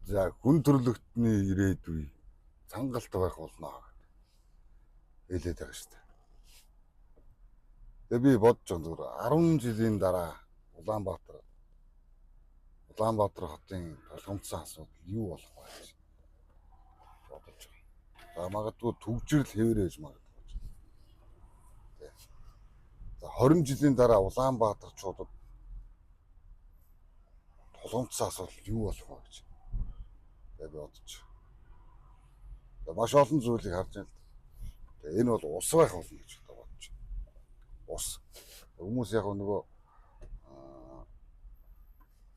За хүн төрлөختний ирээдүй цангалт байх болно хэлээд байгаа шүү дээ. Тэгээ би бодож байгаа зүгээр 10 жилийн дараа Улаанбаатар хотын толгомцсон асуудал юу болох вэ гэж бодож байгаа. За магадгүй төгжрөл хэвээрэж магадгүй. За 20 жилийн дараа Улаанбаатарчуудад толгомцсон асуудал юу болох вэ гэж би бодож байгаа. Маш олон зүйлийг харж байна л да. Тэгээ энэ бол ус байх болно гэж бодож байна. Ус. Хүмүүс яг нөгөө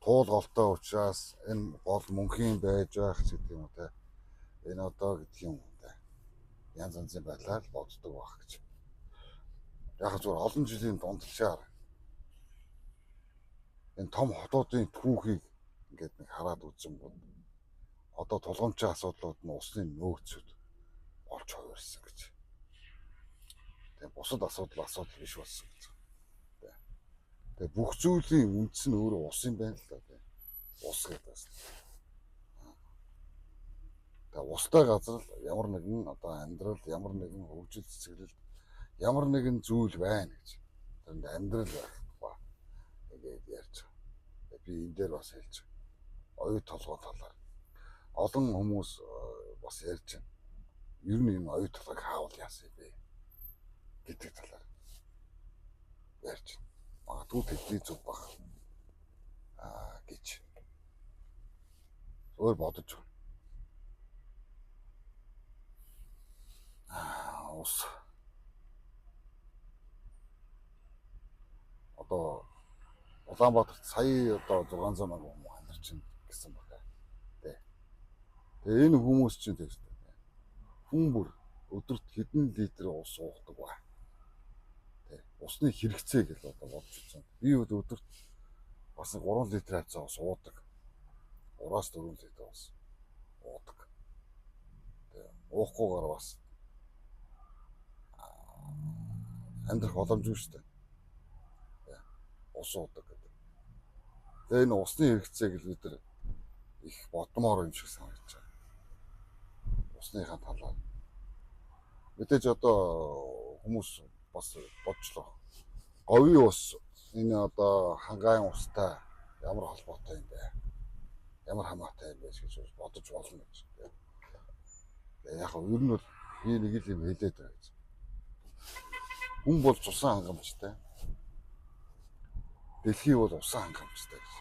туул голтой учраас энэ гол мөнхийн байж байх гэдэг юм уу те. Энэ одоо гэдэг юм уу те. Янз янзын байдлаар боддог байх гэж. Яг зүгээр олон жилийн дундчаар энэ том хотуудын түүхийг ингээд нэг хараад үзсэн бол одоо тулгамчийн асуудлууд нь усны нөөцүүд олж хувирсан гэж. Тэгээ бусад асуудал биш болсон гэж. Тэгээ бүх зүйлийн үндэс нь өөрөө ус юм байна л да. Ус гэдэг байна. Тэгээ устай газар ямар нэгэн одоо амьдрал, ямар нэгэн хөгжил цэцэглэл, ямар нэгэн зүйл байна гэж. Тэнд амьдрал байх ба ингээд ярьж байгаа. Би энэ дээр бас хэлж байгаа. Оюу толгой талаар олон хүмүүс бас ярьж байна. Ер нь энэ оюу толгойг хаавал яасан бэ гэдэг талаар ярьж байна. Магадгүй тэдний зүг баг гэж өөр бодож байна. Ус одоо Улаанбаатарт сая одоо 600 мянган хүмүүс амьдарч байна гэсэн байна. Тэгээ энэ хүмүүс чинь тэгсэн. Хүн бүр өдөрт хэдэн литр ус уудаг ба. Усны хэрэгцээ гэж одоо бодож байна. Би өдөрт бас 3 литр хавцаа ус уудаг. 3-4 литр ус уудаг. Тэгээ уухгүйгээр бас амьдрах боломжгүй шүү дээ. Ус уудаг гэдэг. Тэгээ энэ усны хэрэгцээг л бид нар их бодмоор юм шиг санагдаж байна. Усныхаа талаар. Мэдээж одоо хүмүүс бас бодлоо. Говийн ус энэ одоо хангаан устай ямар холбоотой юм бэ? Ямар хамаатай юм бэ гэж бодож болно гэж. Яг нь ер нь бол би нэг л юм хэлээд байгаа гэж. Хүн бол цусан хангамжтай. Дэлхий бол усан хангамжтай гэж.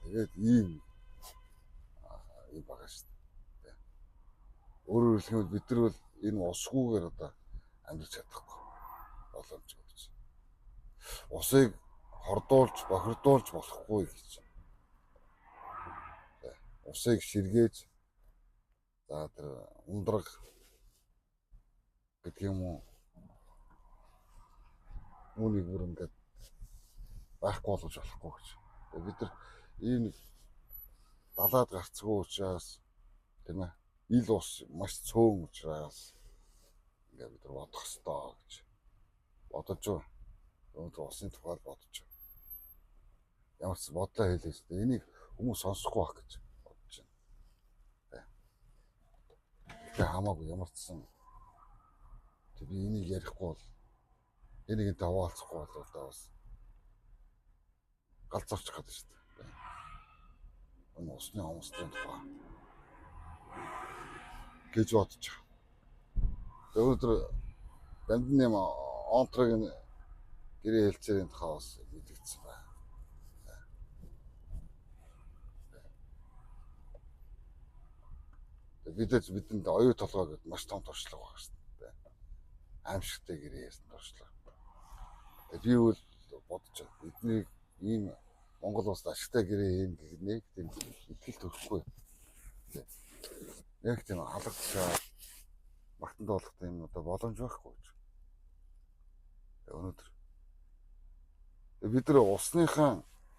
Тэгээд ийм байгаа шүү дээ. Өөрөөр хэлбэл бид нар бол энэ усгүйгээр одоо амьдарч чадахгүй боломжгүй гэж. Усыг хордуулж, бохирдуулж болохгүй гэж. Усыг ширгээж за тэр ундраг гэдэг юм уу үүнийг бүр ингээд байхгүй болгож болохгүй гэж. Бид нар ийм далаад гарцгүй учраас тийм ээ ил ус маш цөөн учраас ингээд бид нар бодох ёстой гэж бодож байна. Өнөөдөр усны тухай бодож байна. Ямар ч бодлоо хэлээ шүү дээ. Энийг хүмүүс сонсохгүй байх гэж бодож байна. Тэгээ хамаагүй ямар ч сан би энийг ярихгүй бол энийг даваалцахгүй бол одоо бас галзуурчих гэдэг шүү дээ. Энэ усны хомсдын тухай гэж бодож байгаа. Өнөөдөр Бандны онтрыг гэрээ хэлцээрийн тухай бас мэдэгдсэн байна. Бидэнд оюу толгой гэдэг маш том туршлага байна шүү дээ. Аимшигтай гэрээ ярьсан туршлага. Би бол бодож байна. Бидний ийм Монгол улсад ашигтай гэрээ хийн гэдэг нэг тийм итгэл төрөхгүй. Яг тийм халагдчихаа магтанд болох юм одоо боломж байхгүй гэж. Өнөөдөр бид нар усныхаа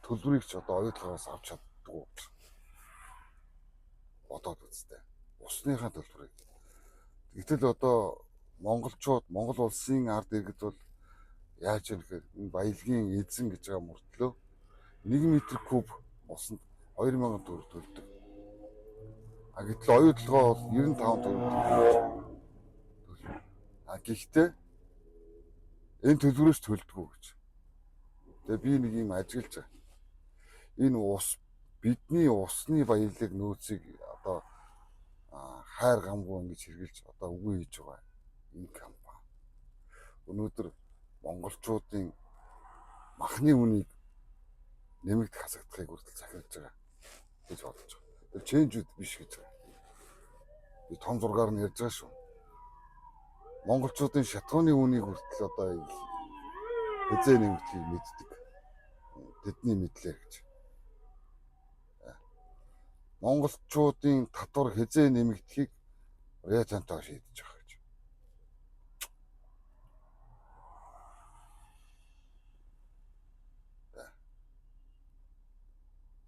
төлбөрийг ч одоо оюутлогоос авч чаддгүй бодоод үзтээ. Усныхаа төлбөрийг. Гэтэл одоо монголчууд, Монгол улсын ард иргэд бол яаж юм гэхээр энэ баялагын эзэн гэж байгаа мөртлөө 1 м³ усанд 2000 төгрөг төлдөг. Гэтэл оюутлогоо бол 95 төгрөг. Гэхдээ энэ төлбөрөөс төлдөггүй гэж. Тэгээ би нэг юм ажиглаж байгаа. Энэ бидний усны баялаг нөөцийг одоо хайр гамгүй ингэж хэрглэж одоо үгүй хийж байгаа энэ компани. Өнөөдөр монголчуудын махны үнийг нэмэгдэх хасагдахыг хүртэл захиалж байгаа гэж бодож байгаа. Тэр ченжүүд биш гэж байгаа. Би том зургаар нь ярьж байгаа шүү. Монголчуудын шатгууны үнийг хүртэл одоо хязээ нэмэгдэхийг мэддэг. Тэдний мэдлээ гэж. Монголчуудын татвар хязээ нэмэгдэхийг Рио Тинто шийдэж байгаа гэж.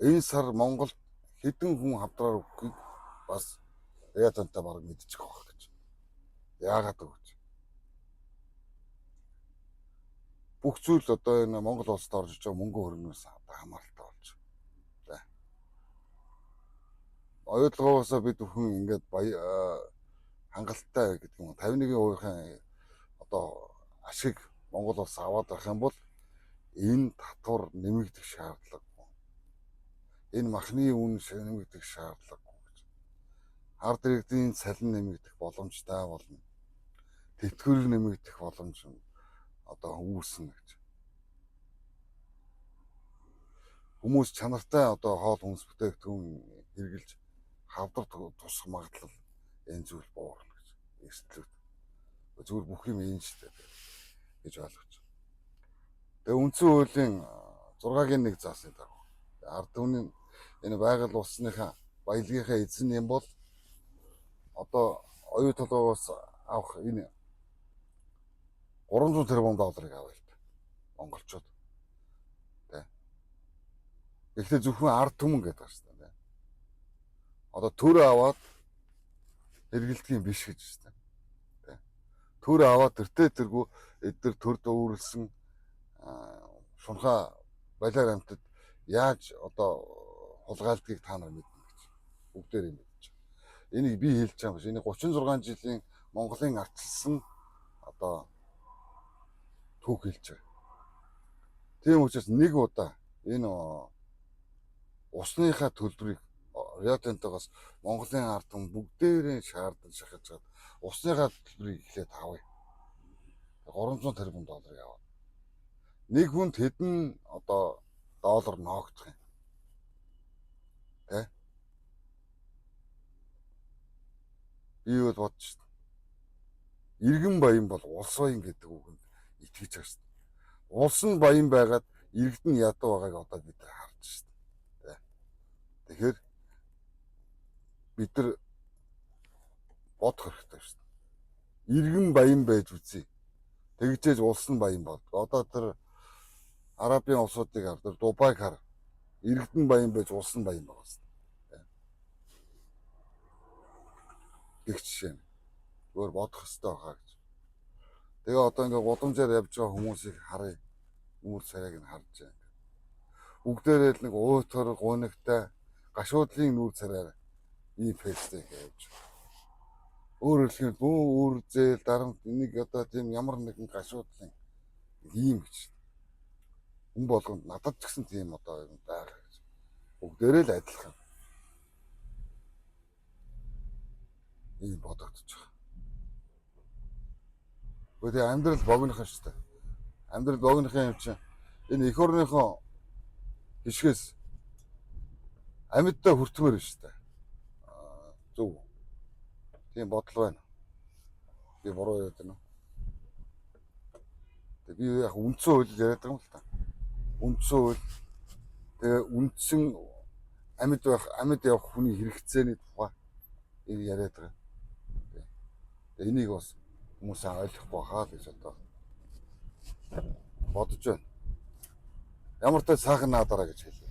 Энэ сар Монголд хэдэн хүн хавдраар өгөхийг бас Рио Тинто баг мэдчих واخ гэж. Яагаад гэж. Бүх зүйл одоо энэ Монгол улсад орж иж байгаа мөнгө хөрөнгнөөс хамааралтай болж байна. Оюутлогоос бид бүхэн ингээд хангалттай гэдэг юм 51% одоо ашиг Монгол улс аваад байх юм бол энэ татвар нэмэгдэх шаардлагагүй. Энэ махны үн нэмэгдэх шаардлагагүй гэж. Ард иргэдийн цалин нэмэгдэх боломжтой болно. Тэтгэвэр нэмэгдэх боломж одоо үүснэ гэж. Хүмүүс чанартай одоо хоол хүнс бүтээгдэхүүн хэрэгжилж хавдар тусах магадлал энэ зүйл буурна гэж. Эрсдлүүд. Зүгээр бүх юм ийм шүү дээ гэж ойлгож байна. Тэгээ үндсэн хуулийн 6-гийн 1 заасны дагуу ард түмний энэ байгаль улсныхаа баялагынхаа эзэн юм бол одоо оюутлогоос авах энэ 300 тэрбум долларыг авъя л да. Монголчууд. Тэ. Гэхдээ зөвхөн ард түмэн гэдэг байна шүү дээ. Одоо төр аваад хэрэгэлдэг юм биш гэж байна. Тэ. Төр аваад тэргүү эдгээр төрд өөрлөсөн шунхаа балиар амтд яаж одоо хулгайлдгийг та нар мэднэ гэж. Бүгдээрээ мэдэж байна. Энийг би хэлж байгаа юм биш. Энэ 36 жилийн Монголын арчилсан одоо түүх хэлж байгаа. Тийм учраас нэг удаа энэ усныхаа төлбөрийг Рио Тинтогоос Монголын ард түмэн бүгдээрээ шаардаж шахаж чад усныхаа төлбөрийг эхлээд авъя. 300 тэрбум долларыг аваад. Нэг хүнд хэдэн одоо доллар ноогдох юм. Тэ? Би бол бодож байна. Иргэн баян бол улс баян гэдэг үгэнд итгэж байгаа шүү дээ. Улс нь баян байгаад иргэд нь ядуу байгааг одоо бид харж шүү дээ. Тэгэхээр бид нар бодох хэрэгтэй шүү дээ. Иргэн баян байж үзье. Тэгжээж улс нь баян бол. Одоо тэр Арабын улсуудыг хар, тэр Дубайг хар. Иргэд нь баян байж улс нь баян байгаа шүү дээ. Их жишээ. Зүгээр бодох хэрэгтэй байгаа гэж. Тэгээ одоо ингээ гудамжаар явж байгаа хүмүүсийг харъя. Үүр царайг нь харж байна. Бүгдээрээ л нэг уйтар, гунигтай гашуудлын нүүр царайгаар ийм фэстик явж. Өөрөөр хэлбэл бүү үр зээл дарамт энийг одоо тийм ямар нэгэн гашуудлын ийм гэж. Хүн болгонд надад ч гэсэн тийм одоо юм байгаа гэж. Бүгдээрээ л адилхан. Ийм бодогдож байгаа. Гэхдээ амьдрал богинохон шүү дээ. Амьдрал богинохон юм чинь энэ эх орныхон хишгээс амьдтай хүртмээр шүү дээ. Зөв. Тийм бодол байна. Би буруу яриад байна. Тэгээ би яг үндсэн хуулийг яриад байгаа юм л та. Үндсэн хууль тэгээ үндсэн амьд явах хүний хэрэгцээний тухай энэ яриад байгаа. Тэгээ энийг бас хүмүүсээ ойлгохгүй хаа гэж одоо бодож байна. Ямар ч сайхан наадаараа гэж хэлээ.